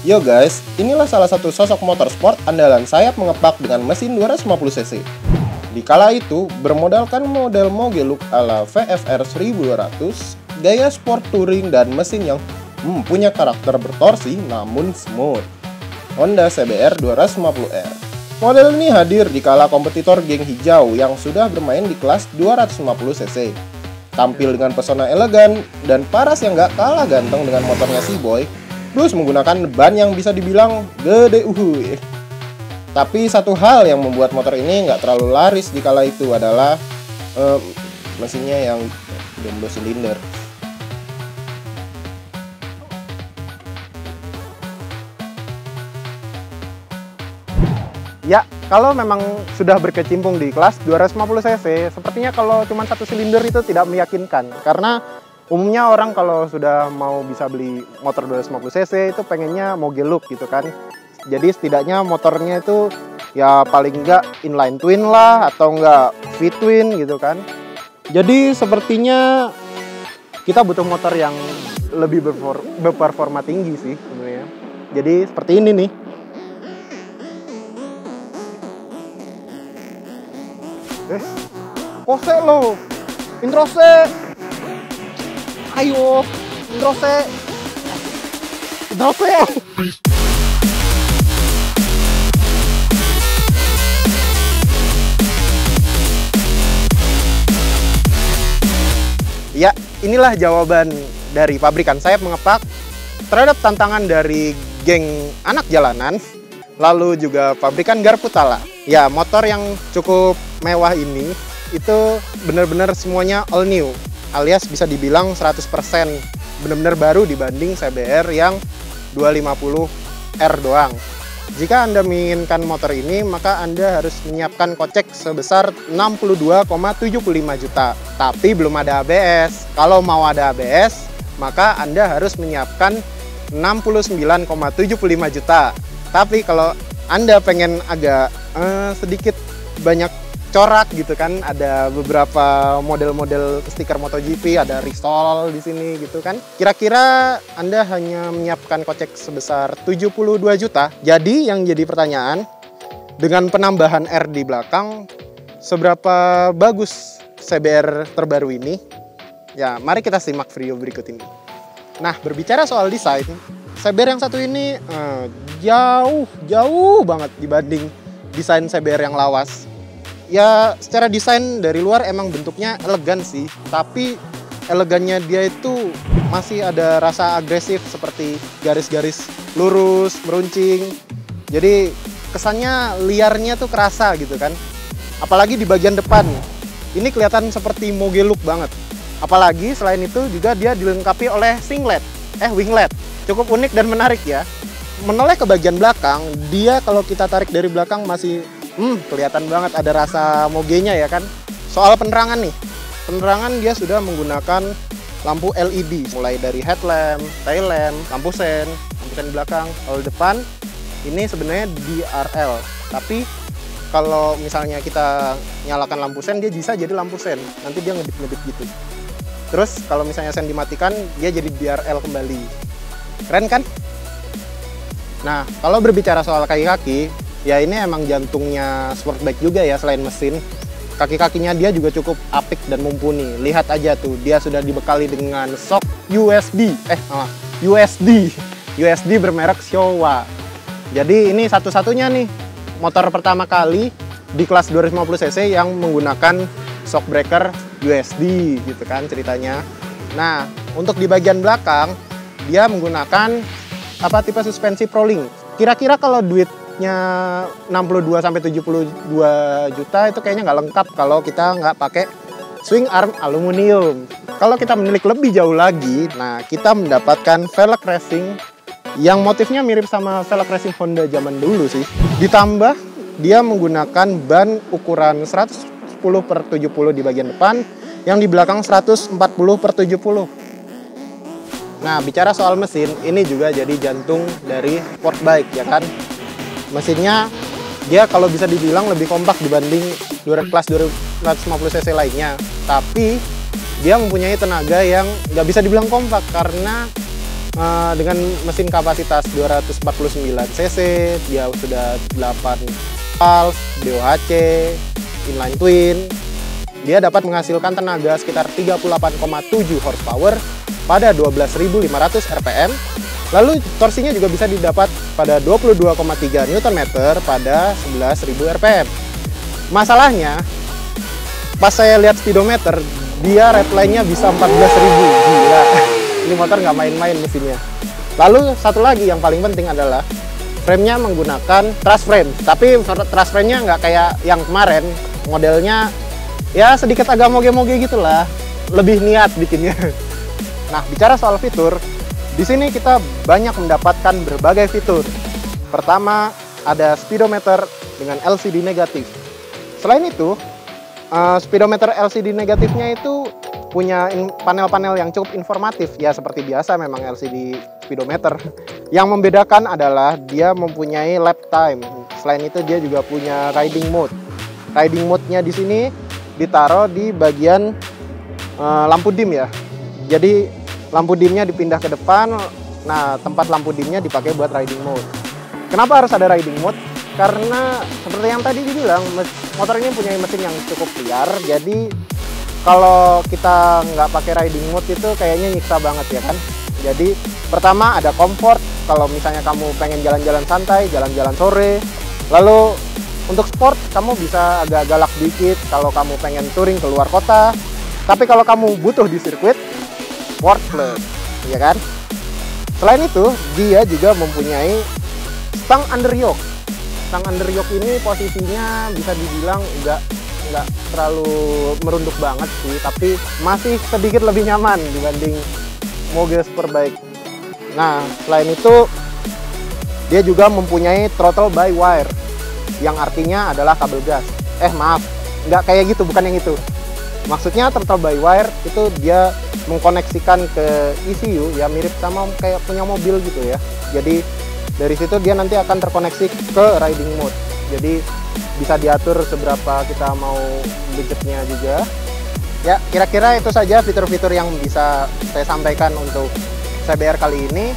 Yo guys, inilah salah satu sosok motorsport andalan sayap mengepak dengan mesin 250cc. Di kala itu, bermodalkan model moge look ala VFR 1200, gaya sport touring dan mesin yang punya karakter bertorsi namun smooth. Honda CBR 250R. Model ini hadir di kala kompetitor geng hijau yang sudah bermain di kelas 250cc. Tampil dengan pesona elegan dan paras yang gak kalah ganteng dengan motornya si Boy, plus menggunakan ban yang bisa dibilang gede uhuy. Tapi satu hal yang membuat motor ini nggak terlalu laris di kala itu adalah mesinnya yang jumbo silinder. Ya, kalau memang sudah berkecimpung di kelas 250cc, sepertinya kalau cuma satu silinder itu tidak meyakinkan. Karena umumnya orang kalau sudah mau bisa beli motor 250cc itu pengennya moge look gitu kan. Jadi setidaknya motornya itu ya paling enggak inline twin lah atau enggak V-twin gitu kan. Jadi sepertinya kita butuh motor yang lebih berperforma tinggi sih sebenarnya. Jadi seperti ini nih. Kose lo, introse. Ayo, introse. Ya, inilah jawaban dari pabrikan sayap mengepak terhadap tantangan dari geng anak jalanan, lalu juga pabrikan Garputala. Ya, motor yang cukup mewah ini itu benar-benar semuanya all new, alias bisa dibilang 100% benar-benar baru dibanding CBR yang 250R doang. Jika Anda menginginkan motor ini, maka Anda harus menyiapkan kocek sebesar 62,75 juta. Tapi belum ada ABS. Kalau mau ada ABS, maka Anda harus menyiapkan 69,75 juta. Tapi kalau Anda pengen agak sedikit banyak corak gitu kan, ada beberapa model-model stiker MotoGP, ada Ristol di sini gitu kan. Kira-kira Anda hanya menyiapkan kocek sebesar 72 juta. Jadi yang jadi pertanyaan, dengan penambahan R di belakang, seberapa bagus CBR terbaru ini? Ya, mari kita simak video berikut ini. Nah, berbicara soal desain, CBR yang satu ini jauh banget dibanding desain CBR yang lawas. Ya, secara desain dari luar emang bentuknya elegan sih, tapi elegannya dia itu masih ada rasa agresif seperti garis-garis lurus, meruncing. Jadi kesannya liarnya tuh kerasa gitu kan. Apalagi di bagian depan. Ini kelihatan seperti moge look banget. Apalagi selain itu juga dia dilengkapi oleh winglet. Cukup unik dan menarik ya. Menoleh ke bagian belakang, dia kalau kita tarik dari belakang masih kelihatan banget ada rasa mogenya ya kan. Soal penerangan nih, penerangan dia sudah menggunakan lampu LED, mulai dari headlamp, tail lamp, lampu sen belakang. Kalau depan ini sebenarnya DRL, tapi kalau misalnya kita nyalakan lampu sen, dia bisa jadi lampu sen, nanti dia ngedip-ngedip gitu. Terus kalau misalnya sen dimatikan, dia jadi DRL kembali. Keren kan? Nah, kalau berbicara soal kaki-kaki, ya ini emang jantungnya sportbike juga ya selain mesin. Kaki-kakinya dia juga cukup apik dan mumpuni. Lihat aja tuh, dia sudah dibekali dengan shock USD bermerek Showa. Jadi ini satu-satunya nih motor pertama kali di kelas 250cc yang menggunakan shock breaker USD gitu kan ceritanya. Nah, untuk di bagian belakang dia menggunakan tipe suspensi Prolink. Kira-kira kalau duitnya 62 sampai 72 juta itu kayaknya nggak lengkap kalau kita nggak pakai swing arm aluminium. Kalau kita menilik lebih jauh lagi, nah kita mendapatkan velg racing yang motifnya mirip sama velg racing Honda zaman dulu sih. Ditambah dia menggunakan ban ukuran 110/70 di bagian depan, yang di belakang 140/70. Nah, bicara soal mesin, ini juga jadi jantung dari sport bike ya kan. Mesinnya dia kalau bisa dibilang lebih kompak dibanding kelas 250cc lainnya. Tapi dia mempunyai tenaga yang nggak bisa dibilang kompak karena dengan mesin kapasitas 249 cc, dia sudah 8 valve, DOHC, inline twin. Dia dapat menghasilkan tenaga sekitar 38,7 horsepower pada 12.500 rpm. Lalu torsinya juga bisa didapat pada 22,3 Nm pada 11.000 rpm. Masalahnya, pas saya lihat speedometer, dia redline-nya bisa 14.000. Gila. Ini motor nggak main-main mesinnya. Lalu satu lagi yang paling penting adalah frame-nya menggunakan truss frame. Tapi truss frame-nya nggak kayak yang kemarin. Modelnya ya sedikit agak moge-moge gitulah. Lebih niat bikinnya. Nah, bicara soal fitur, di sini kita banyak mendapatkan berbagai fitur. Pertama, ada speedometer dengan LCD negatif. Selain itu, speedometer LCD negatifnya itu punya panel-panel yang cukup informatif. Ya seperti biasa memang LCD speedometer. Yang membedakan adalah dia mempunyai lap time. Selain itu dia juga punya riding mode. Riding mode-nya di sini ditaruh di bagian lampu dim ya. Jadi lampu dimnya dipindah ke depan. Nah, tempat lampu dimnya dipakai buat riding mode. Kenapa harus ada riding mode? Karena seperti yang tadi dibilang, motor ini punya mesin yang cukup liar. Jadi kalau kita nggak pakai riding mode itu kayaknya nyiksa banget ya kan. Jadi pertama ada comfort, kalau misalnya kamu pengen jalan-jalan santai, jalan-jalan sore. Lalu untuk sport kamu bisa agak galak dikit kalau kamu pengen touring keluar kota. Tapi kalau kamu butuh di sirkuit, sport plus, ya kan. Selain itu dia juga mempunyai stang under yoke. Stang under yoke ini posisinya bisa dibilang nggak terlalu merunduk banget sih, tapi masih sedikit lebih nyaman dibanding Moge Superbike. Nah, selain itu dia juga mempunyai throttle by wire, yang artinya adalah kabel gas. Maaf, nggak kayak gitu, bukan yang itu. Maksudnya throttle by wire itu dia mengkoneksikan ke ECU, ya mirip sama kayak punya mobil gitu ya. Jadi dari situ dia nanti akan terkoneksi ke riding mode. Jadi bisa diatur seberapa kita mau budgetnya juga. Ya, kira-kira itu saja fitur-fitur yang bisa saya sampaikan untuk CBR kali ini.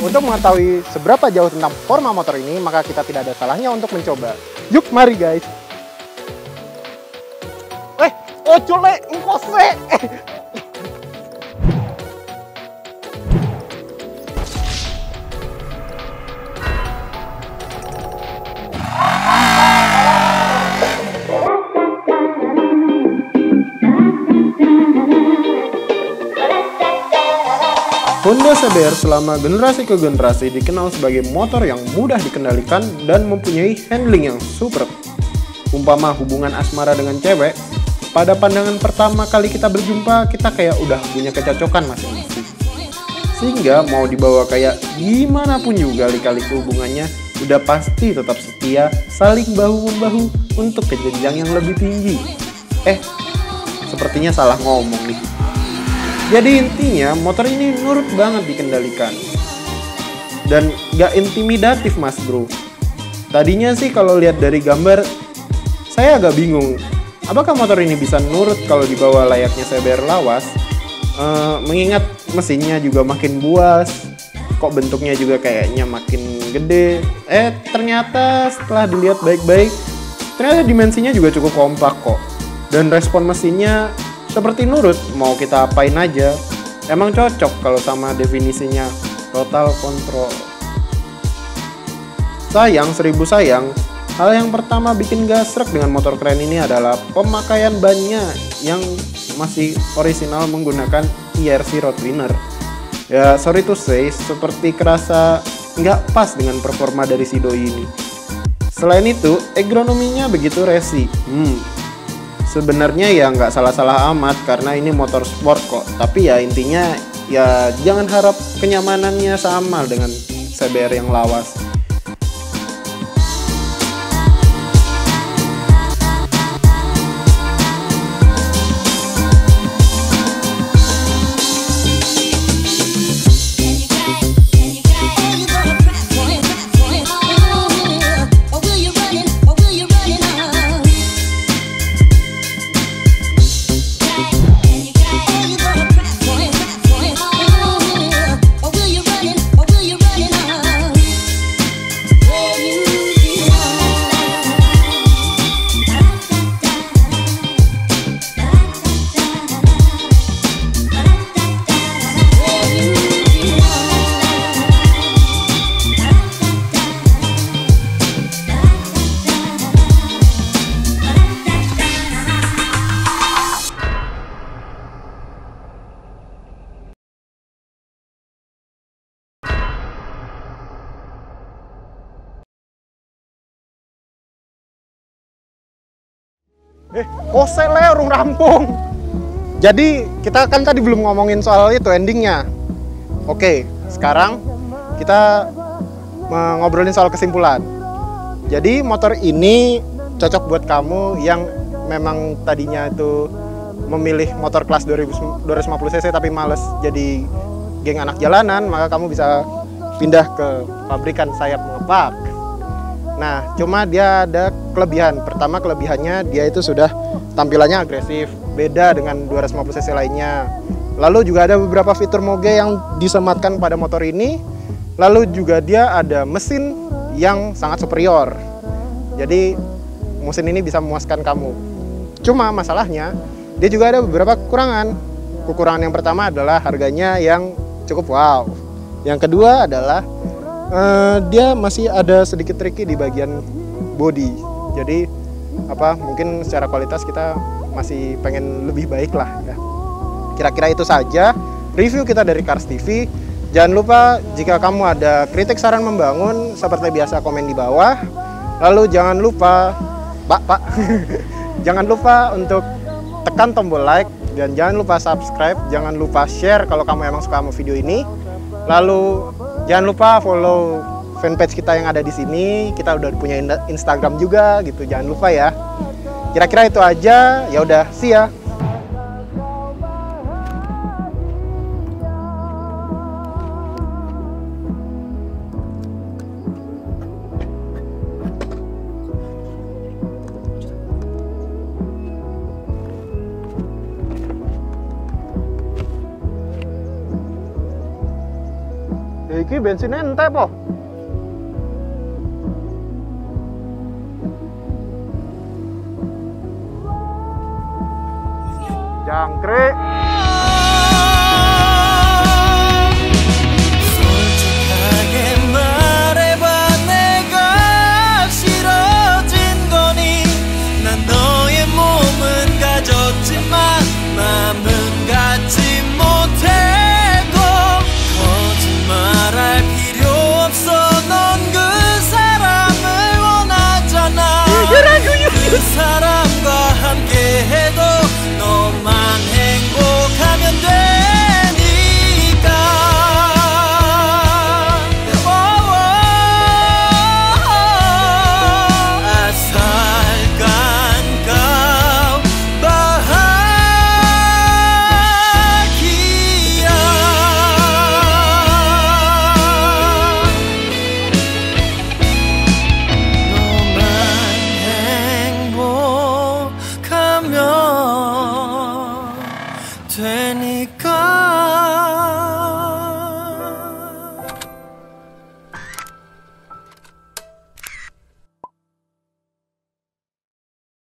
Untuk mengetahui seberapa jauh tentang performa motor ini, maka kita tidak ada salahnya untuk mencoba. Yuk, mari guys. Cule, engkose. Honda CBR selama generasi ke generasi dikenal sebagai motor yang mudah dikendalikan dan mempunyai handling yang super. Umpama hubungan asmara dengan cewek, pada pandangan pertama kali kita berjumpa, kita kayak udah punya kecocokan masing-masing. Sehingga mau dibawa kayak gimana pun juga lika-liku hubungannya, udah pasti tetap setia, saling bahu-membahu untuk ke jenjang yang lebih tinggi. Sepertinya salah ngomong nih. Jadi intinya motor ini nurut banget dikendalikan dan gak intimidatif mas bro. Tadinya sih kalau lihat dari gambar saya agak bingung, apakah motor ini bisa nurut kalau dibawa layaknya CBR lawas. Mengingat mesinnya juga makin buas, kok bentuknya juga kayaknya makin gede. Ternyata setelah dilihat baik-baik, ternyata dimensinya juga cukup kompak kok. Dan respon mesinnya seperti nurut, mau kita apain aja. Emang cocok kalau sama definisinya total control. Sayang, seribu sayang, hal yang pertama bikin gasrek dengan motor keren ini adalah pemakaian bannya yang masih orisinal menggunakan ERC Roadwinner. Ya, sorry to say, seperti kerasa nggak pas dengan performa dari si doi ini. Selain itu, ergonominya begitu resi. Sebenarnya ya nggak salah-salah amat karena ini motor sport kok. Tapi ya intinya ya jangan harap kenyamanannya sama dengan CBR yang lawas. Kosek le urung rampung. Jadi kita kan tadi belum ngomongin soal itu endingnya. Oke, sekarang kita ngobrolin soal kesimpulan. Jadi motor ini cocok buat kamu yang memang tadinya itu memilih motor kelas 250 cc tapi males jadi geng anak jalanan, maka kamu bisa pindah ke pabrikan sayap mengepak. Nah, cuma dia ada kelebihan. Pertama, kelebihannya dia itu sudah tampilannya agresif, beda dengan 250 cc lainnya. Lalu juga ada beberapa fitur moge yang disematkan pada motor ini. Lalu juga dia ada mesin yang sangat superior. Jadi mesin ini bisa memuaskan kamu. Cuma masalahnya dia juga ada beberapa kekurangan. Kekurangan yang pertama adalah harganya yang cukup wow. Yang kedua adalah dia masih ada sedikit tricky di bagian body. Jadi mungkin secara kualitas kita masih pengen lebih baik lah ya. Kira-kira itu saja review kita dari Cars TV. Jangan lupa jika kamu ada kritik saran membangun seperti biasa komen di bawah. Lalu jangan lupa Pak jangan lupa untuk tekan tombol like dan jangan lupa subscribe, jangan lupa share kalau kamu emang suka sama video ini. Lalu jangan lupa follow fanpage kita yang ada di sini. Kita udah punya Instagram juga gitu. Jangan lupa ya. Kira-kira itu aja. Ya udah, see ya. Iki bensinnya entek po. Jangkrik.